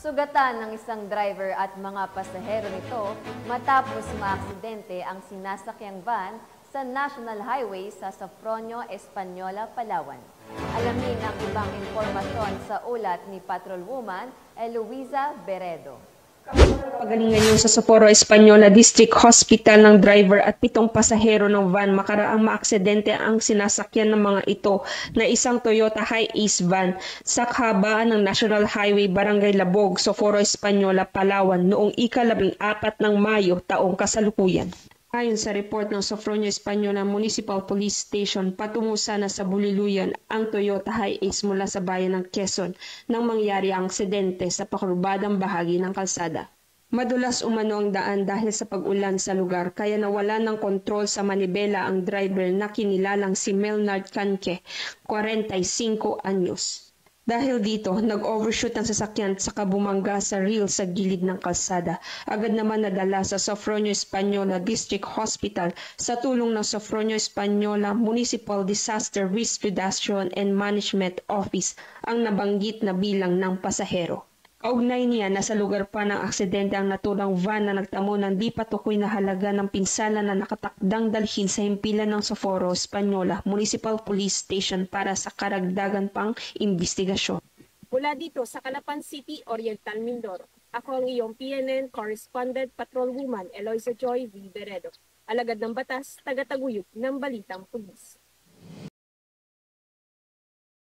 Sugatan ng isang driver at mga pasahero nito matapos maaksidente ang sinasakyang van sa National Highway sa Sofronio, Española, Palawan. Alamin ang ibang impormasyon sa ulat ni Patrolwoman Eloisa Beredo. Pagalingan yung sa Socorro Española District Hospital ng driver at 7 pasahero ng van makaraang maaksidente ang sinasakyan ng mga ito na isang Toyota Hi-Ace van sa kahabaan ng National Highway Barangay Labog, Socorro Española, Palawan noong ika-14 ng Mayo taong kasalukuyan. Ayon sa report ng Sofronio Española Municipal Police Station, patungo sana sa Buliluyan ang Toyota Hi-Ace mula sa bayan ng Quezon nang mangyari ang aksidente sa pakurbadang bahagi ng kalsada. Madulas umano ang daan dahil sa pag-ulan sa lugar kaya nawala ng kontrol sa manibela ang driver na kinilalang si Melnard Canque, 45 anyos. Dahil dito, nag-overshoot ang sasakyan at saka bumangga sa rail sa gilid ng kalsada. Agad naman nadala sa Sofronio Española District Hospital sa tulong ng Sofronio Española Municipal Disaster Risk Reduction and Management Office ang nabanggit na bilang ng pasahero. Kaugnay niya na sa lugar pa ng aksidente ang naturang van na nagtamo ng di patukoy na halaga ng pinsala na nakatakdang dalhin sa himpilan ng Socorro Española Municipal Police Station para sa karagdagan pang imbestigasyon. Mula dito sa Calapan City, Oriental Mindoro, ako ang iyong PNN Correspondent Patrolwoman Eloisa Joy V. Beredo, alagad ng batas, taga-taguyod ng Balitang Pulis.